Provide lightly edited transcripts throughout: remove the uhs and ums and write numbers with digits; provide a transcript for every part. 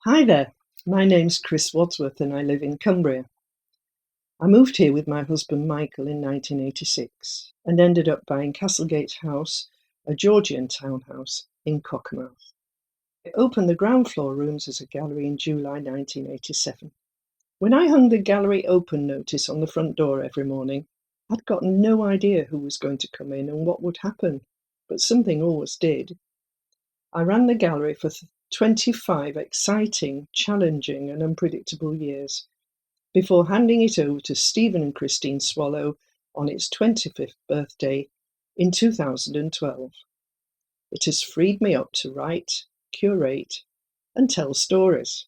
Hi there, my name's Chris Wadsworth and I live in Cumbria. I moved here with my husband Michael in 1986 and ended up buying Castlegate House, a Georgian townhouse in Cockermouth. I opened the ground floor rooms as a gallery in July 1987. When I hung the gallery open notice on the front door every morning, I'd got no idea who was going to come in and what would happen, but something always did. I ran the gallery for 25 exciting, challenging and unpredictable years before handing it over to Stephen and Christine Swallow on its 25th birthday in 2012. It has freed me up to write, curate and tell stories.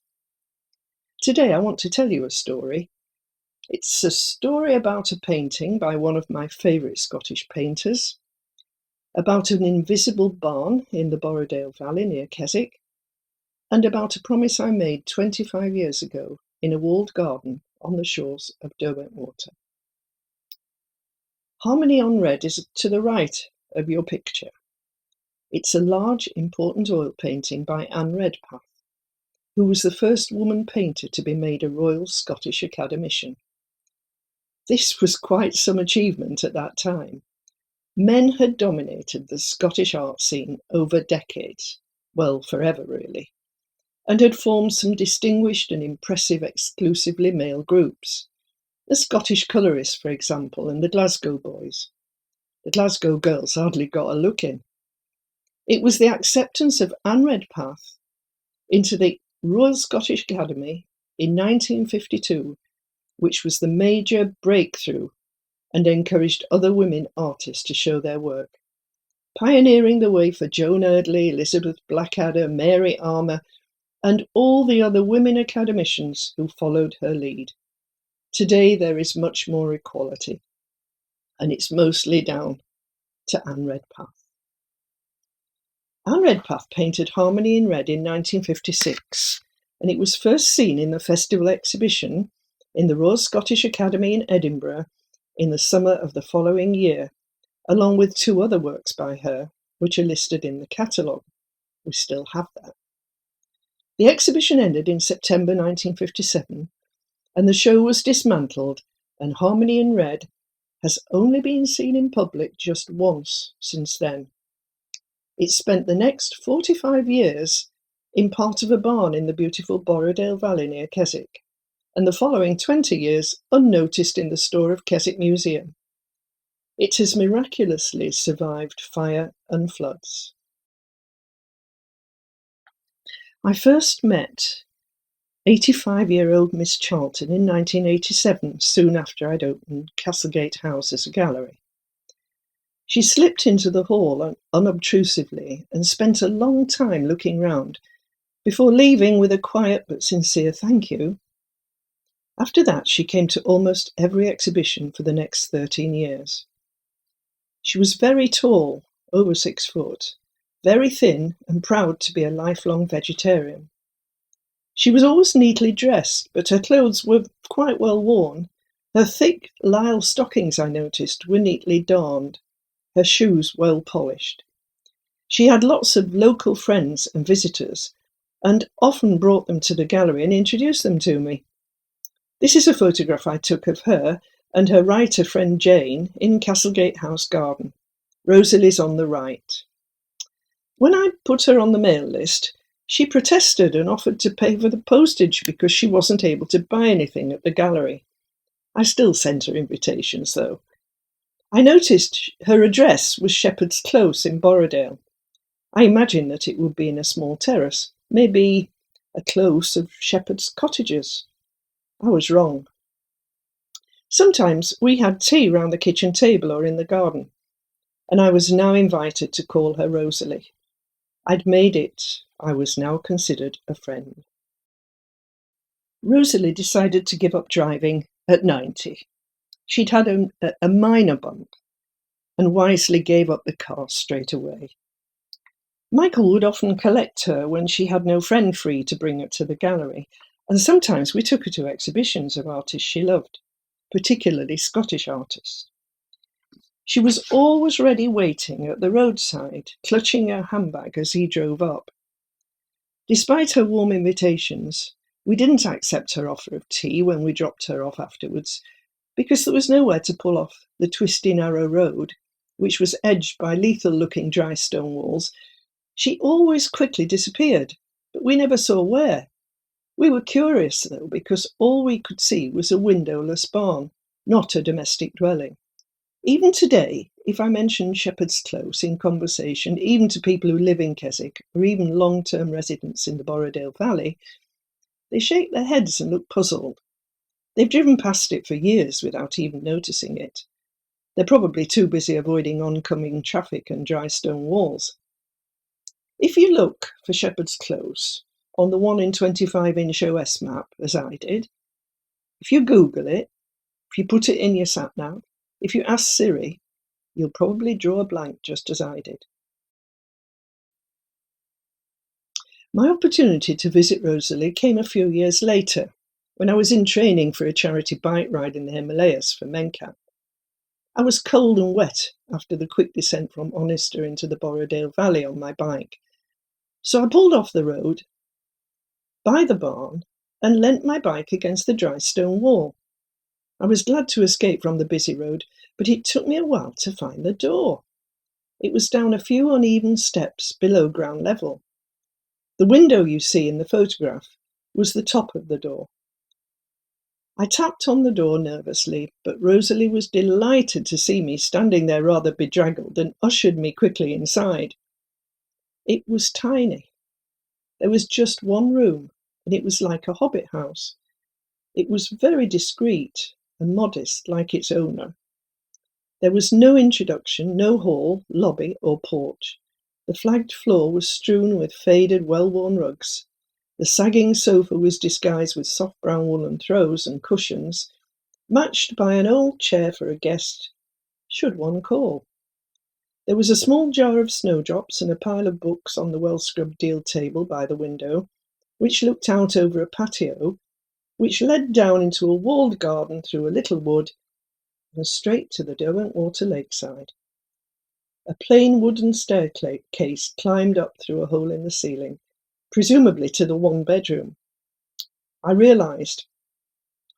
Today I want to tell you a story. It's a story about a painting by one of my favourite Scottish painters, about an invisible barn in the Borrowdale Valley near Keswick, and about a promise I made 25 years ago in a walled garden on the shores of Derwentwater. Harmony on Red is to the right of your picture. It's a large, important oil painting by Anne Redpath, who was the first woman painter to be made a Royal Scottish Academician. This was quite some achievement at that time. Men had dominated the Scottish art scene over decades, well, forever really, and had formed some distinguished and impressive exclusively male groups. The Scottish Colourists, for example, and the Glasgow Boys. The Glasgow girls hardly got a look in. It was the acceptance of Anne Redpath into the Royal Scottish Academy in 1952 which was the major breakthrough and encouraged other women artists to show their work, pioneering the way for Joan Erdley, Elizabeth Blackadder, Mary Armour, and all the other women academicians who followed her lead. Today there is much more equality, and it's mostly down to Anne Redpath. Anne Redpath painted Harmony in Red in 1956, and it was first seen in the festival exhibition in the Royal Scottish Academy in Edinburgh in the summer of the following year, along with two other works by her, which are listed in the catalogue. We still have that. The exhibition ended in September 1957, and the show was dismantled, and Harmony in Red has only been seen in public just once since then. It spent the next 45 years in part of a barn in the beautiful Borrowdale Valley near Keswick, and the following 20 years unnoticed in the store of Keswick Museum. It has miraculously survived fire and floods. I first met 85-year-old Miss Charlton in 1987, soon after I'd opened Castlegate House as a gallery. She slipped into the hall unobtrusively and spent a long time looking round before leaving with a quiet but sincere thank you. After that, she came to almost every exhibition for the next 13 years. She was very tall, over 6 foot, very thin and proud to be a lifelong vegetarian. She was always neatly dressed, but her clothes were quite well worn. Her thick lisle stockings, I noticed, were neatly darned, her shoes well polished. She had lots of local friends and visitors, and often brought them to the gallery and introduced them to me. This is a photograph I took of her and her writer friend Jane in Castlegate House garden. Rosalie's on the right. When I put her on the mail list, she protested and offered to pay for the postage because she wasn't able to buy anything at the gallery. I still sent her invitations, though. I noticed her address was Shepherd's Close in Borrowdale. I imagined that it would be in a small terrace, maybe a close of shepherd's cottages. I was wrong. Sometimes we had tea round the kitchen table or in the garden, and I was now invited to call her Rosalie. I'd made it. I was now considered a friend. Rosalie decided to give up driving at 90. She'd had a minor bump and wisely gave up the car straight away. Michael would often collect her when she had no friend free to bring her to the gallery, and sometimes we took her to exhibitions of artists she loved, particularly Scottish artists. She was always ready waiting at the roadside, clutching her handbag as he drove up. Despite her warm invitations, we didn't accept her offer of tea when we dropped her off afterwards, because there was nowhere to pull off the twisty narrow road, which was edged by lethal-looking dry stone walls. She always quickly disappeared, but we never saw where. We were curious, though, because all we could see was a windowless barn, not a domestic dwelling. Even today, if I mention Shepherd's Close in conversation, even to people who live in Keswick, or even long-term residents in the Borrowdale Valley, they shake their heads and look puzzled. They've driven past it for years without even noticing it. They're probably too busy avoiding oncoming traffic and dry stone walls. If you look for Shepherd's Close on the 1 in 25-inch OS map, as I did, if you Google it, if you put it in your sat-nav, if you ask Siri, you'll probably draw a blank just as I did. My opportunity to visit Rosalie came a few years later, when I was in training for a charity bike ride in the Himalayas for MenCap. I was cold and wet after the quick descent from Onister into the Borrowdale Valley on my bike, so I pulled off the road by the barn and leant my bike against the dry stone wall. I was glad to escape from the busy road, but it took me a while to find the door. It was down a few uneven steps below ground level. The window you see in the photograph was the top of the door. I tapped on the door nervously, but Rosalie was delighted to see me standing there rather bedraggled and ushered me quickly inside. It was tiny. There was just one room, and it was like a hobbit house. It was very discreet and modest, like its owner. There was no introduction, no hall, lobby, or porch. The flagged floor was strewn with faded, well-worn rugs. The sagging sofa was disguised with soft brown woolen throws and cushions, matched by an old chair for a guest, should one call. There was a small jar of snowdrops and a pile of books on the well-scrubbed deal table by the window, which looked out over a patio, which led down into a walled garden through a little wood and straight to the Derwentwater lakeside. A plain wooden staircase climbed up through a hole in the ceiling, presumably to the one bedroom. I realised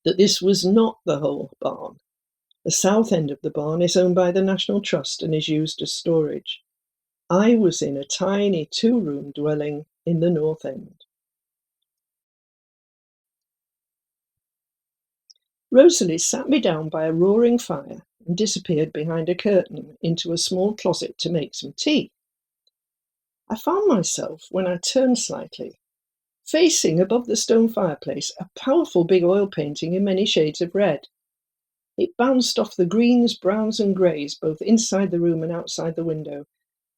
that this was not the whole barn. The south end of the barn is owned by the National Trust and is used as storage. I was in a tiny 2-room dwelling in the north end. Rosalie sat me down by a roaring fire and disappeared behind a curtain into a small closet to make some tea. I found myself, when I turned slightly, facing above the stone fireplace a powerful big oil painting in many shades of red. It bounced off the greens, browns and greys both inside the room and outside the window,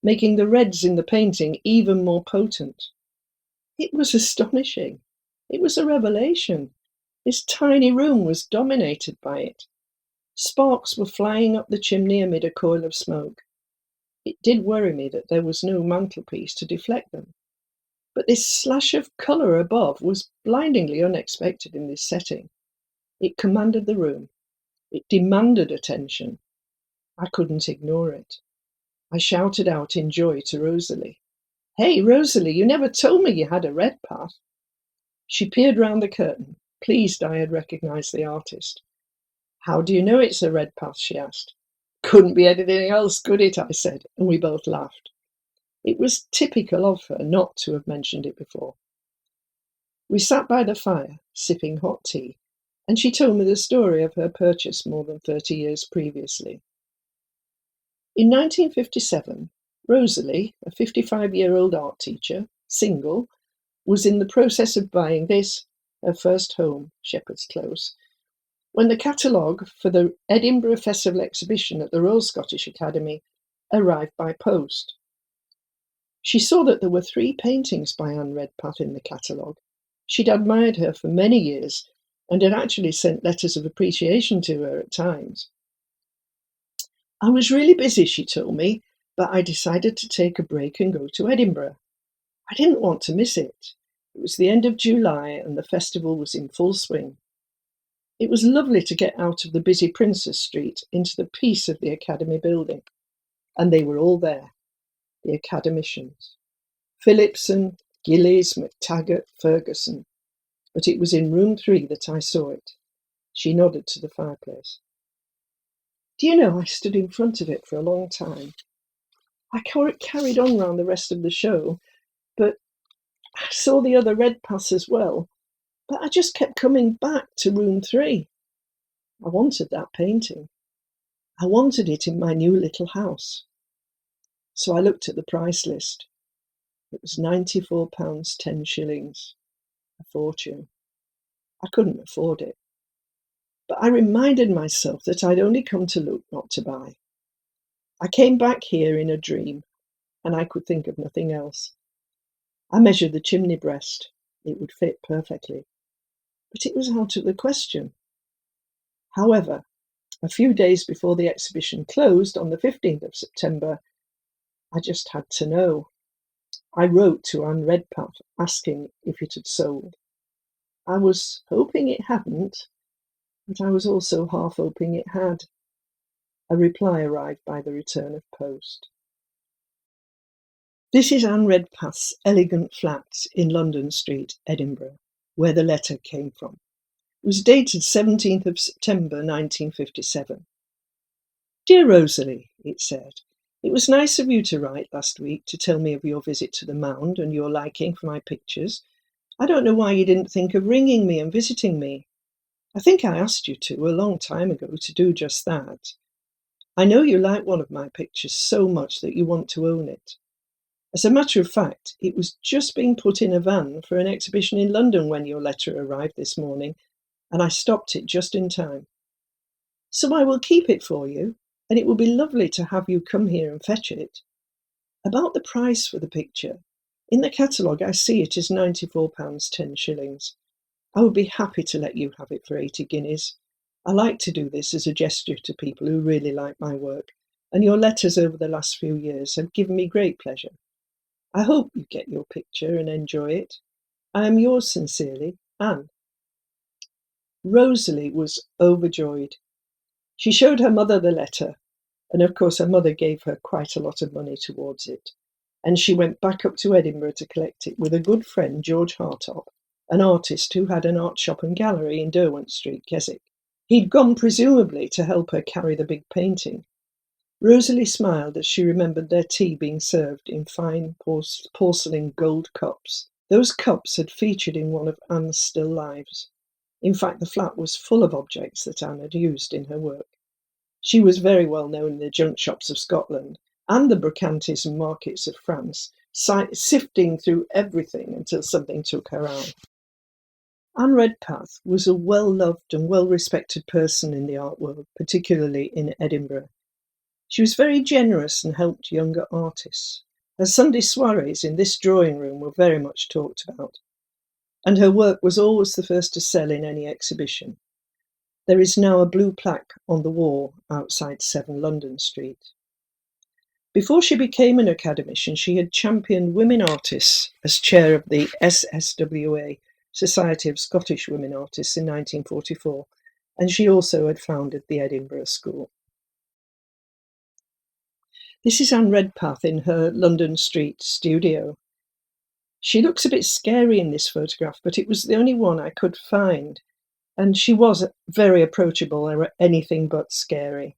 making the reds in the painting even more potent. It was astonishing. It was a revelation. This tiny room was dominated by it. Sparks were flying up the chimney amid a coil of smoke. It did worry me that there was no mantelpiece to deflect them. But this slash of colour above was blindingly unexpected in this setting. It commanded the room. It demanded attention. I couldn't ignore it. I shouted out in joy to Rosalie. "Hey, Rosalie, you never told me you had a Redpath." She peered round the curtain, pleased I had recognised the artist. "How do you know it's a Redpath?" she asked. "Couldn't be anything else, could it?" I said, and we both laughed. It was typical of her not to have mentioned it before. We sat by the fire, sipping hot tea, and she told me the story of her purchase more than 30 years previously. In 1957, Rosalie, a 55-year-old art teacher, single, was in the process of buying this, her first home, Shepherd's Close, when the catalogue for the Edinburgh Festival exhibition at the Royal Scottish Academy arrived by post. She saw that there were 3 paintings by Anne Redpath in the catalogue. She'd admired her for many years and had actually sent letters of appreciation to her at times. "I was really busy," she told me, "but I decided to take a break and go to Edinburgh. I didn't want to miss it. It was the end of July and the festival was in full swing. It was lovely to get out of the busy Princes Street into the peace of the Academy building. And they were all there, the academicians. Phillipson, Gillies, McTaggart, Ferguson, but it was in room 3 that I saw it. She nodded to the fireplace. Do you know, I stood in front of it for a long time. I carried on round the rest of the show, but I saw the other Redpaths as well, but I just kept coming back to room 3. I wanted that painting. I wanted it in my new little house. So I looked at the price list. It was £94 10 shillings, a fortune. I couldn't afford it. But I reminded myself that I'd only come to look, not to buy. I came back here in a dream, and I could think of nothing else. I measured the chimney breast. It would fit perfectly. But it was out of the question. However, a few days before the exhibition closed on the 15th of September, I just had to know. I wrote to Anne Redpath asking if it had sold. I was hoping it hadn't, but I was also half hoping it had. A reply arrived by the return of post. This is Anne Redpath's elegant flat in London Street, Edinburgh, where the letter came from. It was dated 17th of September 1957. Dear Rosalie, it said, it was nice of you to write last week to tell me of your visit to the Mound and your liking for my pictures. I don't know why you didn't think of ringing me and visiting me. I think I asked you to a long time ago to do just that. I know you like one of my pictures so much that you want to own it. As a matter of fact, it was just being put in a van for an exhibition in London when your letter arrived this morning, and I stopped it just in time. So I will keep it for you, and it will be lovely to have you come here and fetch it. About the price for the picture, in the catalogue I see it is £94 10 shillings. I would be happy to let you have it for 80 guineas. I like to do this as a gesture to people who really like my work, and your letters over the last few years have given me great pleasure. I hope you get your picture and enjoy it. I am yours sincerely, Anne. Rosalie was overjoyed. She showed her mother the letter, and of course her mother gave her quite a lot of money towards it. And she went back up to Edinburgh to collect it with a good friend, George Hartop, an artist who had an art shop and gallery in Derwent Street, Keswick. He'd gone presumably to help her carry the big painting. Rosalie smiled as she remembered their tea being served in fine porcelain gold cups. Those cups had featured in one of Anne's still lifes. In fact, the flat was full of objects that Anne had used in her work. She was very well known in the junk shops of Scotland and the brocantes and markets of France, sifting through everything until something took her eye. Anne Redpath was a well-loved and well-respected person in the art world, particularly in Edinburgh. She was very generous and helped younger artists. Her Sunday soirees in this drawing room were very much talked about, and her work was always the first to sell in any exhibition. There is now a blue plaque on the wall outside 7 London Street. Before she became an academician, she had championed women artists as chair of the SSWA, Society of Scottish Women Artists, in 1944, and she also had founded the Edinburgh School. This is Anne Redpath in her London Street studio. She looks a bit scary in this photograph, but it was the only one I could find, and she was very approachable or anything but scary.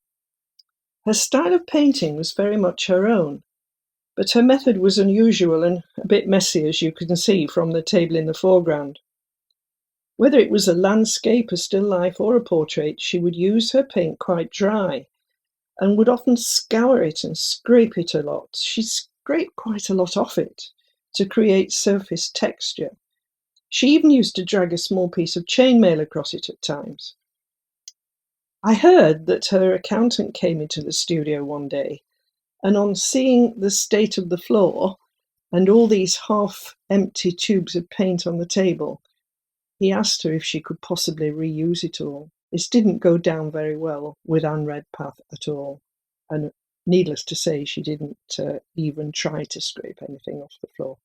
Her style of painting was very much her own, but her method was unusual and a bit messy, as you can see from the table in the foreground. Whether it was a landscape, a still life, or a portrait, she would use her paint quite dry and would often scour it and scrape it a lot. She scraped quite a lot off it to create surface texture. She even used to drag a small piece of chainmail across it at times. I heard that her accountant came into the studio one day, and on seeing the state of the floor and all these half-empty tubes of paint on the table, he asked her if she could possibly reuse it all. This didn't go down very well with Anne Redpath at all, and needless to say, she didn't even try to scrape anything off the floor.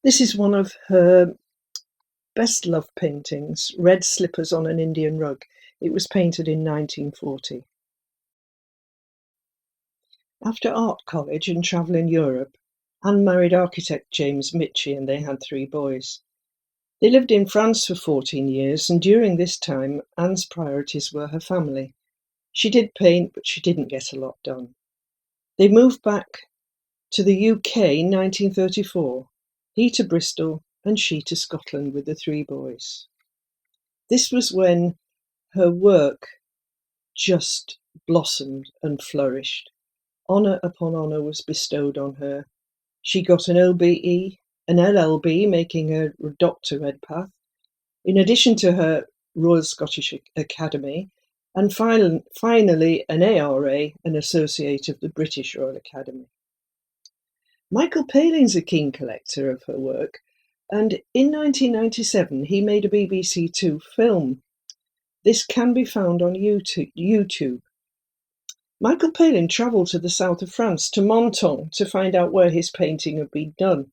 This is one of her best-loved paintings, Red Slippers on an Indian Rug. It was painted in 1940. After art college and travel in Europe, Anne married architect James Mitchie and they had 3 boys. They lived in France for 14 years, and during this time, Anne's priorities were her family. She did paint, but she didn't get a lot done. They moved back to the UK in 1934, he to Bristol and she to Scotland with the 3 boys. This was when her work just blossomed and flourished. Honour upon honour was bestowed on her. She got an OBE, an LLB, making her Dr. Redpath, in addition to her Royal Scottish Academy, and finally an ARA, an Associate of the British Royal Academy. Michael Palin's a keen collector of her work, and in 1997 he made a BBC Two film. This can be found on YouTube. Michael Palin travelled to the south of France, to Menton, to find out where his painting had been done.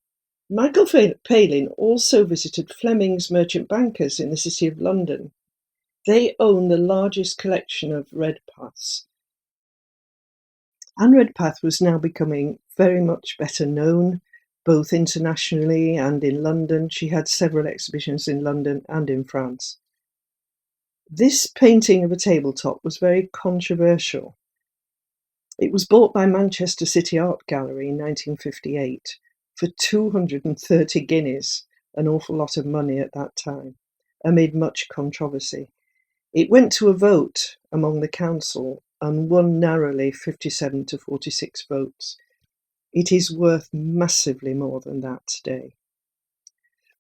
Michael Palin also visited Fleming's Merchant Bankers in the City of London. They own the largest collection of Redpaths. Anne Redpath was now becoming very much better known, both internationally and in London. She had several exhibitions in London and in France. This painting of a tabletop was very controversial. It was bought by Manchester City Art Gallery in 1958 for 230 guineas, an awful lot of money at that time, amid much controversy. It went to a vote among the council and won narrowly 57 to 46 votes. It is worth massively more than that today.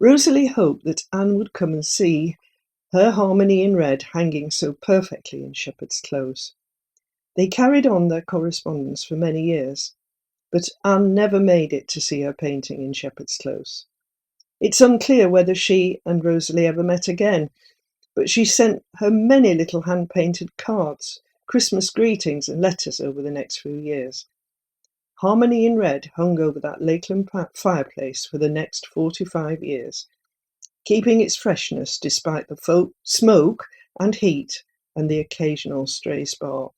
Rosalie hoped that Anne would come and see her Harmony in Red hanging so perfectly in Shepherd's Close. They carried on their correspondence for many years, but Anne never made it to see her painting in Shepherd's Close. It's unclear whether she and Rosalie ever met again, but she sent her many little hand-painted cards, Christmas greetings and letters over the next few years. Harmony in Red hung over that Lakeland fireplace for the next 45 years, keeping its freshness despite the smoke and heat and the occasional stray spark.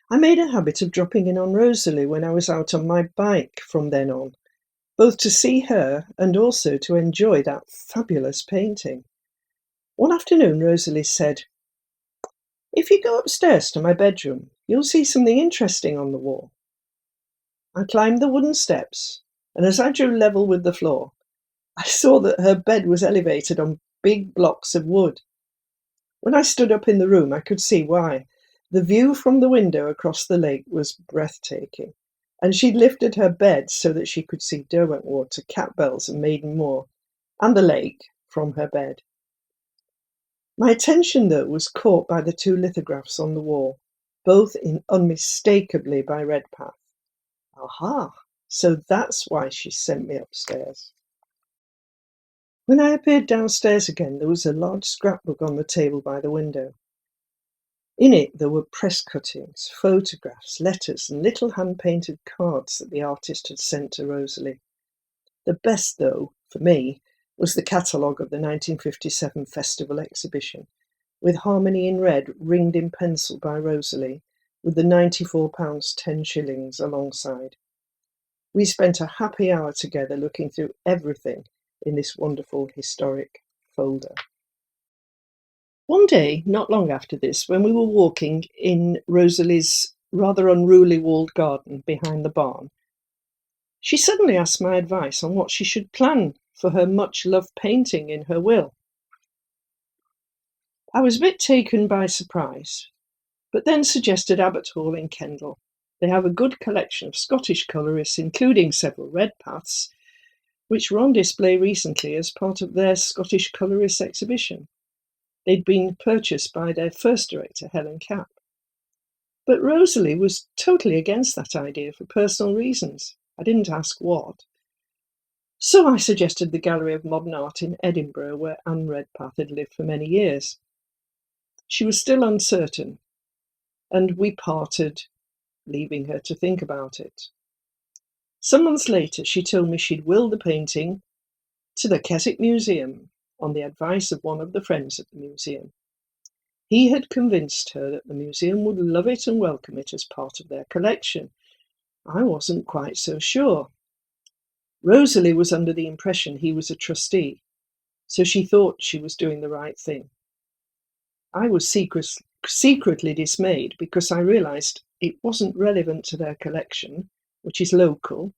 I made a habit of dropping in on Rosalie when I was out on my bike from then on, both to see her and also to enjoy that fabulous painting. One afternoon, Rosalie said, "If you go upstairs to my bedroom, you'll see something interesting on the wall." I climbed the wooden steps, and as I drew level with the floor, I saw that her bed was elevated on big blocks of wood. When I stood up in the room, I could see why. The view from the window across the lake was breathtaking, and she'd lifted her bed so that she could see Derwentwater, Catbells and Maiden Moor, and the lake from her bed. My attention, though, was caught by the 2 lithographs on the wall, both unmistakably by Redpath. Aha! So that's why she sent me upstairs. When I appeared downstairs again, there was a large scrapbook on the table by the window. In it there were press cuttings, photographs, letters, and little hand-painted cards that the artist had sent to Rosalie. The best, though, for me, was the catalogue of the 1957 festival exhibition, with Harmony in Red ringed in pencil by Rosalie, with the £94 10 alongside. We spent a happy hour together looking through everything in this wonderful historic folder. One day, not long after this, when we were walking in Rosalie's rather unruly walled garden behind the barn, she suddenly asked my advice on what she should plan for her much-loved painting in her will. I was a bit taken by surprise, but then suggested Abbot Hall in Kendal. They have a good collection of Scottish colourists, including several Redpaths, which were on display recently as part of their Scottish colourists exhibition. They'd been purchased by their first director, Helen Capp. But Rosalie was totally against that idea for personal reasons. I didn't ask what. So I suggested the Gallery of Modern Art in Edinburgh, where Anne Redpath had lived for many years. She was still uncertain, and we parted, leaving her to think about it. Some months later, she told me she'd willed the painting to the Keswick Museum on the advice of one of the friends at the museum. He had convinced her that the museum would love it and welcome it as part of their collection, I wasn't quite so sure. Rosalie was under the impression he was a trustee, so she thought she was doing the right thing. I was secretly dismayed because I realised it wasn't relevant to their collection, which is local,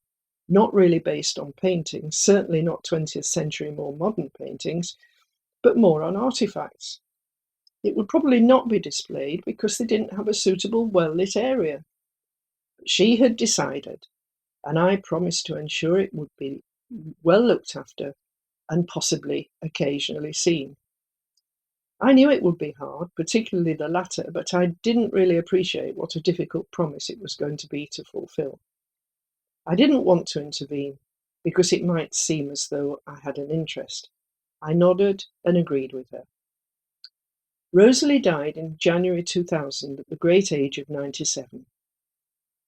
not really based on paintings, certainly not 20th century more modern paintings, but more on artefacts. It would probably not be displayed because they didn't have a suitable well-lit area. But she had decided, and I promised to ensure it would be well looked after and possibly occasionally seen. I knew it would be hard, particularly the latter, but I didn't really appreciate what a difficult promise it was going to be to fulfill. I didn't want to intervene because it might seem as though I had an interest. I nodded and agreed with her. Rosalie died in January 2000 at the great age of 97.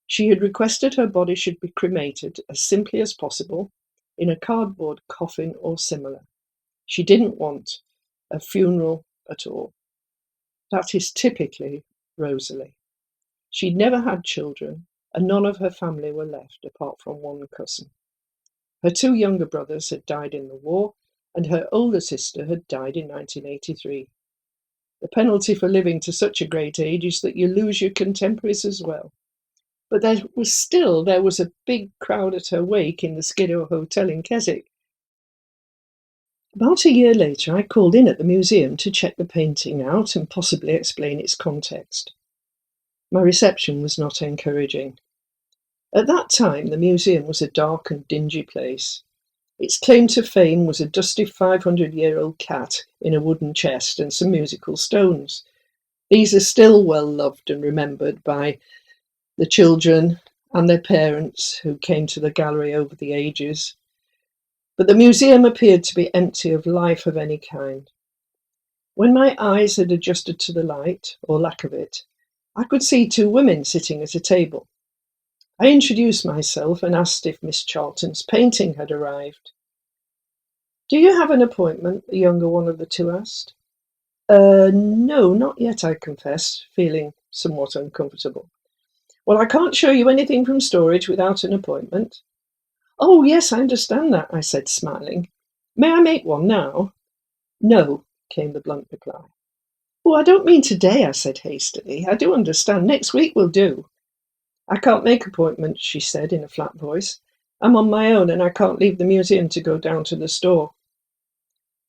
She had requested her body should be cremated as simply as possible in a cardboard coffin or similar. She didn't want a funeral at all. That is typically Rosalie. She'd never had children, and none of her family were left apart from one cousin. Her two younger brothers had died in the war, and her older sister had died in 1983. The penalty for living to such a great age is that you lose your contemporaries as well. But there was a big crowd at her wake in the Skiddaw Hotel in Keswick. About a year later, I called in at the museum to check the painting out and possibly explain its context. My reception was not encouraging. At that time, the museum was a dark and dingy place. Its claim to fame was a dusty 500-year-old cat in a wooden chest and some musical stones. These are still well loved and remembered by the children and their parents who came to the gallery over the ages. But the museum appeared to be empty of life of any kind. When my eyes had adjusted to the light, or lack of it, I could see two women sitting at a table. I introduced myself and asked if Miss Charlton's painting had arrived. "Do you have an appointment?" the younger one of the two asked. No, not yet," I confessed, feeling somewhat uncomfortable. "Well, I can't show you anything from storage without an appointment." "Oh, yes, I understand that," I said, smiling. "May I make one now?" "No," came the blunt reply. "Oh, I don't mean today," I said hastily. "I do understand. Next week will do." "I can't make appointments," she said in a flat voice. "I'm on my own and I can't leave the museum to go down to the store."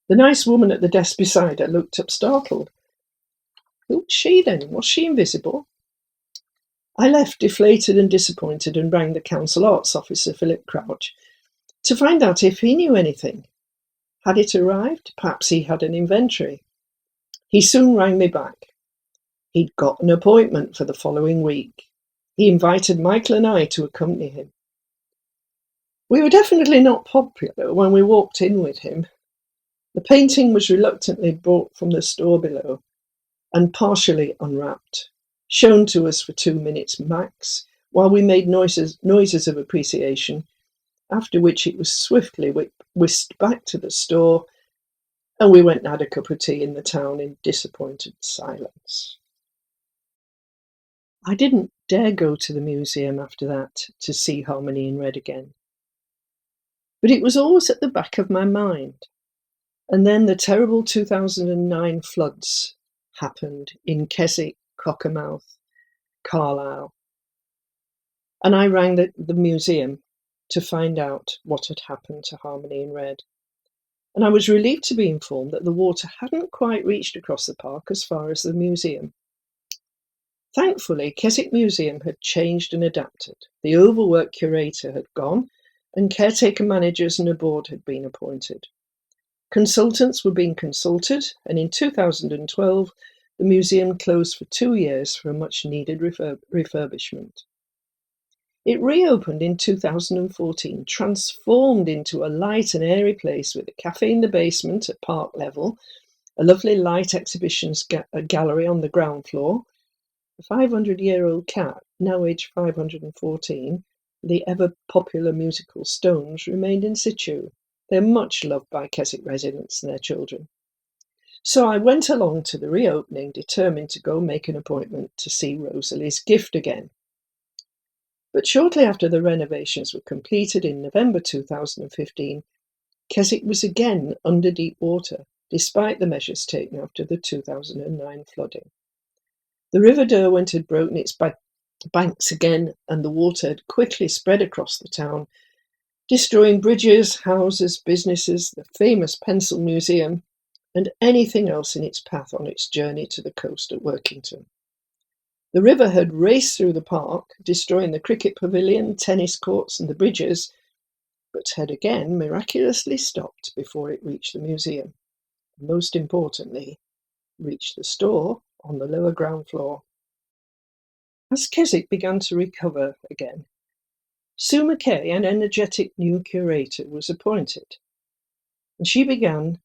The nice woman at the desk beside her looked up startled. Who was she then? Was she invisible? I left deflated and disappointed and rang the council arts officer, Philip Crouch, to find out if he knew anything. Had it arrived? Perhaps he had an inventory. He soon rang me back. He'd got an appointment for the following week. He invited Michael and I to accompany him. We were definitely not popular when we walked in with him. The painting was reluctantly brought from the store below and partially unwrapped, shown to us for 2 minutes max, while we made noises of appreciation, after which it was swiftly whisked back to the store, and we went and had a cup of tea in the town in disappointed silence. I didn't dare go to the museum after that to see Harmony in Red again. But it was always at the back of my mind. And then the terrible 2009 floods happened in Keswick, Cockermouth, Carlisle. And I rang the museum to find out what had happened to Harmony in Red. And I was relieved to be informed that the water hadn't quite reached across the park as far as the museum. Thankfully, Keswick Museum had changed and adapted. The overworked curator had gone, and caretaker managers and a board had been appointed. Consultants were being consulted, and in 2012, the museum closed for 2 years for a much-needed refurbishment. It reopened in 2014, transformed into a light and airy place with a cafe in the basement at park level, a lovely light exhibitions gallery on the ground floor, a 500-year-old cat, now aged 514, the ever-popular musical Stones remained in situ. They're much loved by Keswick residents and their children. So I went along to the reopening, determined to go make an appointment to see Rosalie's gift again. But shortly after the renovations were completed in November 2015, Keswick was again under deep water, despite the measures taken after the 2009 flooding. The River Derwent had broken its banks again, and the water had quickly spread across the town, destroying bridges, houses, businesses, the famous Pencil Museum, and anything else in its path on its journey to the coast at Workington. The river had raced through the park, destroying the cricket pavilion, tennis courts, and the bridges, but had again miraculously stopped before it reached the museum. Most importantly, reached the store on the lower ground floor. As Keswick began to recover again, Sue Mackay, an energetic new curator, was appointed, and she began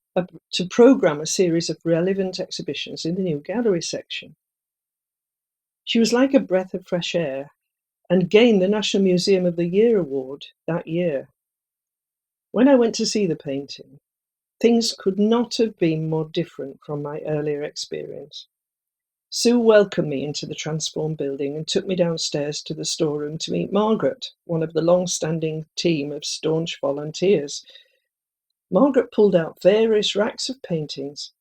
to programme a series of relevant exhibitions in the new gallery section. She was like a breath of fresh air and gained the National Museum of the Year award that year. When I went to see the painting, things could not have been more different from my earlier experience. Sue welcomed me into the transformed building and took me downstairs to the storeroom to meet Margaret, one of the long-standing team of staunch volunteers. Margaret pulled out various racks of paintings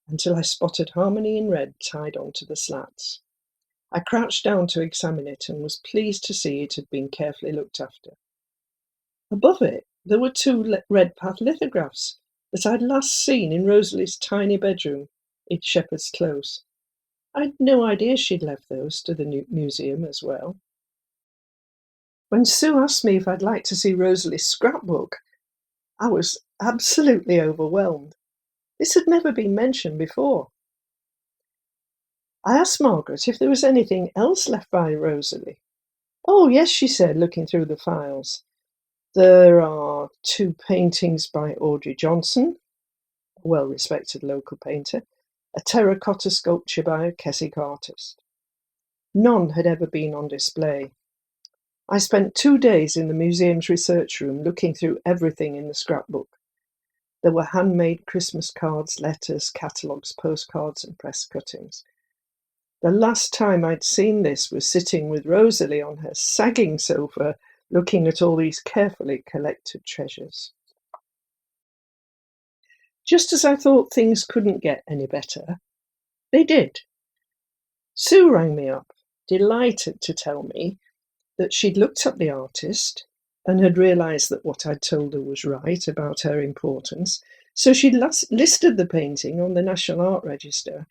until I spotted Harmony in Red tied onto the slats. I crouched down to examine it and was pleased to see it had been carefully looked after. Above it, there were two Redpath lithographs that I'd last seen in Rosalie's tiny bedroom in Shepherd's Close. I'd no idea she'd left those to the new museum as well. When Sue asked me if I'd like to see Rosalie's scrapbook, I was absolutely overwhelmed. This had never been mentioned before. I asked Margaret if there was anything else left by Rosalie. "Oh, yes," she said, looking through the files. "There are 2 paintings by Audrey Johnson, a well-respected local painter, a terracotta sculpture by a Keswick artist. None had ever been on display. I spent 2 days in the museum's research room looking through everything in the scrapbook. There were handmade Christmas cards, letters, catalogues, postcards, and press cuttings. The last time I'd seen this was sitting with Rosalie on her sagging sofa, looking at all these carefully collected treasures." Just as I thought things couldn't get any better, they did. Sue rang me up, delighted to tell me that she'd looked up the artist and had realised that what I'd told her was right about her importance. So she'd listed the painting on the National Art Register,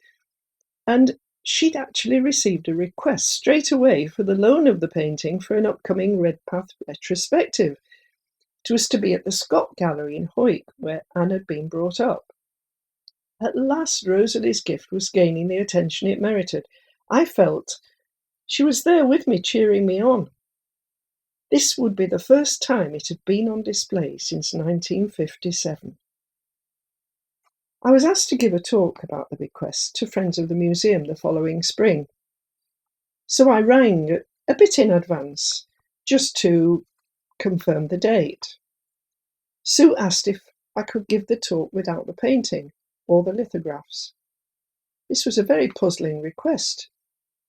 and she'd actually received a request straight away for the loan of the painting for an upcoming Redpath retrospective. It was to be at the Scott Gallery in Hoyk, where Anne had been brought up. At last, Rosalie's gift was gaining the attention it merited. I felt she was there with me, cheering me on. This would be the first time it had been on display since 1957. I was asked to give a talk about the bequest to friends of the museum the following spring. So I rang a bit in advance, just to confirm the date. Sue asked if I could give the talk without the painting or the lithographs. This was a very puzzling request.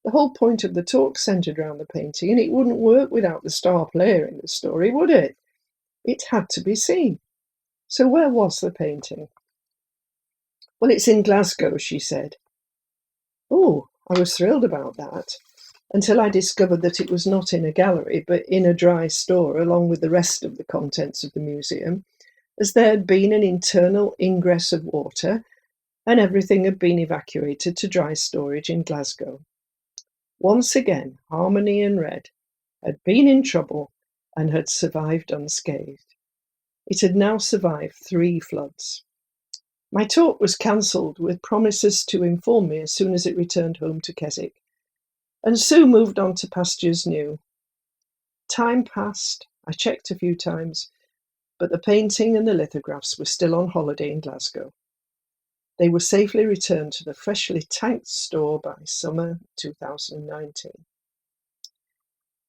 The whole point of the talk centred around the painting, and it wouldn't work without the star player in the story, would it? It had to be seen. So where was the painting? "Well, it's in Glasgow," she said. Oh, I was thrilled about that, until I discovered that it was not in a gallery, but in a dry store, along with the rest of the contents of the museum, as there had been an internal ingress of water, and everything had been evacuated to dry storage in Glasgow. Once again, Harmony in Red had been in trouble and had survived unscathed. It had now survived 3 floods. My talk was cancelled with promises to inform me as soon as it returned home to Keswick, and Sue moved on to pastures new. Time passed, I checked a few times, but the painting and the lithographs were still on holiday in Glasgow. They were safely returned to the freshly tanked store by summer 2019.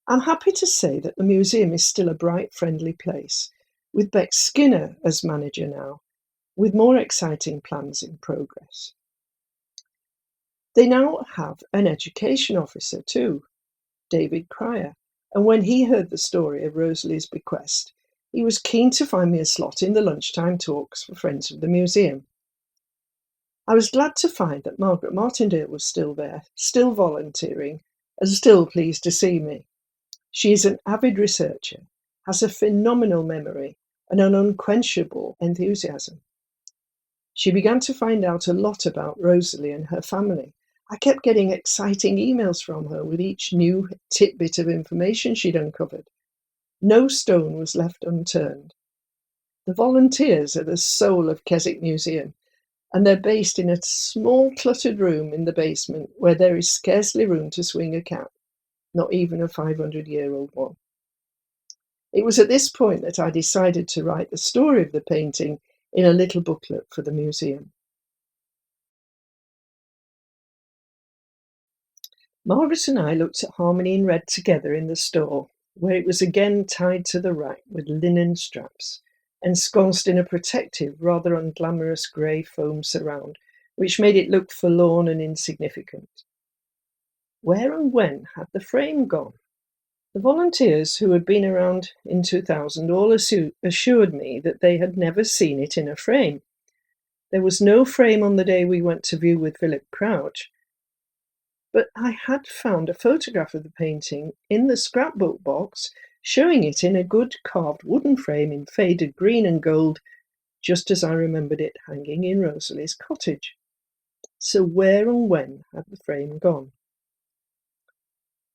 I'm happy to say that the museum is still a bright, friendly place, with Beck Skinner as manager now, with more exciting plans in progress. They now have an education officer too, David Cryer, and when he heard the story of Rosalie's bequest, he was keen to find me a slot in the lunchtime talks for friends of the museum. I was glad to find that Margaret Martindale was still there, still volunteering, and still pleased to see me. She is an avid researcher, has a phenomenal memory, and an unquenchable enthusiasm. She began to find out a lot about Rosalie and her family. I kept getting exciting emails from her with each new tidbit of information she'd uncovered. No stone was left unturned. The volunteers are the soul of Keswick Museum, and they're based in a small cluttered room in the basement where there is scarcely room to swing a cat, not even a 500-year-old one. It was at this point that I decided to write the story of the painting in a little booklet for the museum. Margaret and I looked at Harmony in Red together in the store, where it was again tied to the rack with linen straps, ensconced in a protective, rather unglamorous grey foam surround, which made it look forlorn and insignificant. Where and when had the frame gone? The volunteers who had been around in 2000 all assured me that they had never seen it in a frame. There was no frame on the day we went to view with Philip Crouch, but I had found a photograph of the painting in the scrapbook box, showing it in a good carved wooden frame in faded green and gold, just as I remembered it hanging in Rosalie's cottage. So where and when had the frame gone?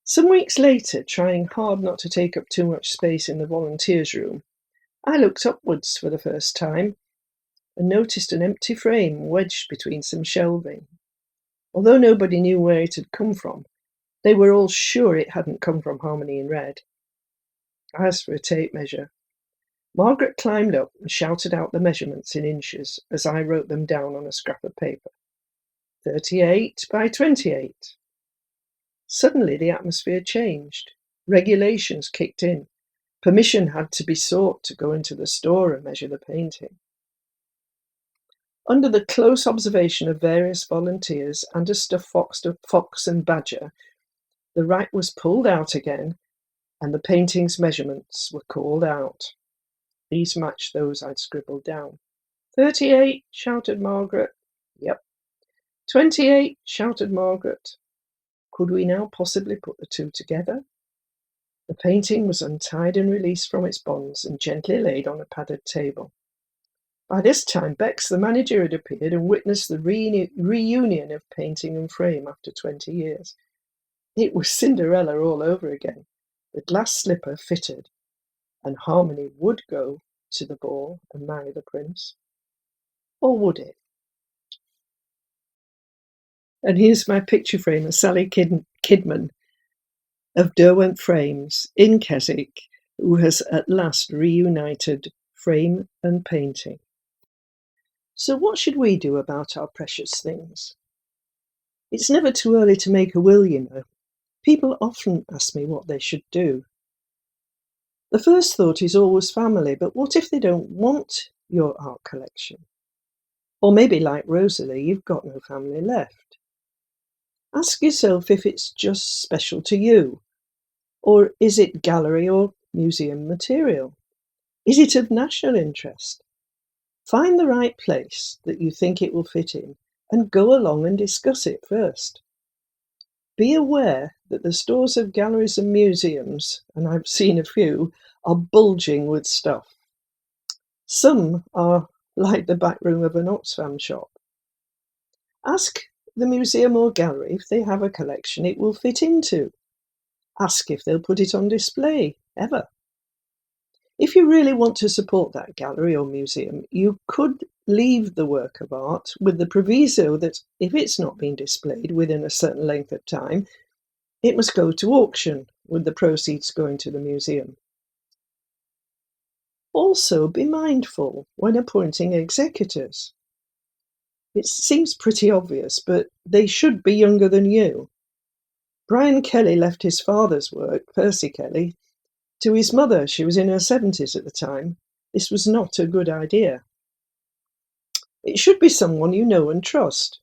Some weeks later, trying hard not to take up too much space in the volunteers' room, I looked upwards for the first time and noticed an empty frame wedged between some shelving. Although nobody knew where it had come from, they were all sure it hadn't come from Harmony in Red. I asked for a tape measure. Margaret climbed up and shouted out the measurements in inches as I wrote them down on a scrap of paper. 38 by 28. Suddenly the atmosphere changed. Regulations kicked in. Permission had to be sought to go into the store and measure the painting. Under the close observation of various volunteers and a stuffed fox and badger, the rack was pulled out again and the painting's measurements were called out. These matched those I'd scribbled down. 38, shouted Margaret. Yep. 28, shouted Margaret. Could we now possibly put the two together? The painting was untied and released from its bonds and gently laid on a padded table. By this time, Bex, the manager, had appeared and witnessed the reunion of painting and frame after 20 years. It was Cinderella all over again. The glass slipper fitted, and Harmony would go to the ball and marry the prince. Or would it? And here's my picture frame of Sally Kidman of Derwent Frames in Keswick, who has at last reunited frame and painting. So what should we do about our precious things? It's never too early to make a will, you know. People often ask me what they should do. The first thought is always family, but what if they don't want your art collection? Or maybe, like Rosalie, you've got no family left. Ask yourself if it's just special to you, or is it gallery or museum material? Is it of national interest? Find the right place that you think it will fit in and go along and discuss it first. Be aware that the stores of galleries and museums, and I've seen a few, are bulging with stuff. Some are like the back room of an Oxfam shop. Ask the museum or gallery if they have a collection it will fit into. Ask if they'll put it on display, ever. If you really want to support that gallery or museum, you could leave the work of art with the proviso that if it's not been displayed within a certain length of time, it must go to auction, with the proceeds going to the museum. Also, be mindful when appointing executors. It seems pretty obvious, but they should be younger than you. Brian Kelly left his father's work, Percy Kelly, to his mother. She was in her 70s at the time. This was not a good idea. It should be someone you know and trust.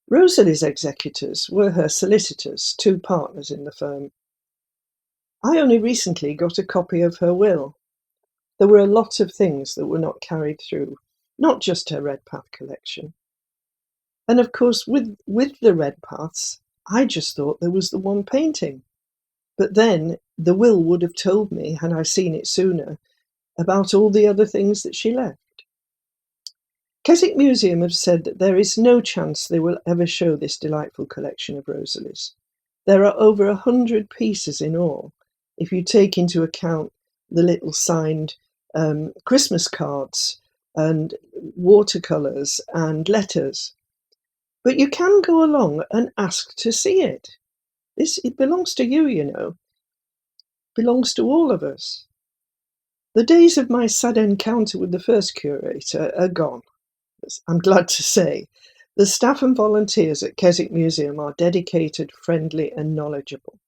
Rosalie's executors were her solicitors, two partners in the firm. I only recently got a copy of her will. There were a lot of things that were not carried through, not just her Redpath collection. And of course, with the Redpaths, I just thought there was the one painting. But then the will would have told me, had I seen it sooner, about all the other things that she left. Keswick Museum have said that there is no chance they will ever show this delightful collection of Rosalie's. There are over 100 pieces in all, if you take into account the little signed Christmas cards and watercolours and letters. But you can go along and ask to see it. It belongs to you, you know. Belongs to all of us. The days of my sad encounter with the first curator are gone, I'm glad to say. The staff and volunteers at Keswick Museum are dedicated, friendly and knowledgeable.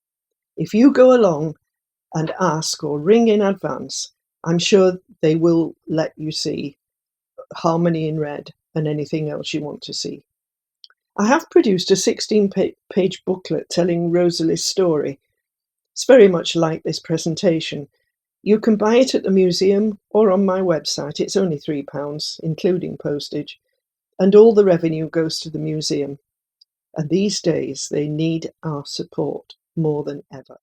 If you go along and ask or ring in advance, I'm sure they will let you see Harmony in Red and anything else you want to see. I have produced a 16-page booklet telling Rosalie's story. It's very much like this presentation. You can buy it at the museum or on my website. It's only £3, including postage, and all the revenue goes to the museum. And these days, they need our support more than ever.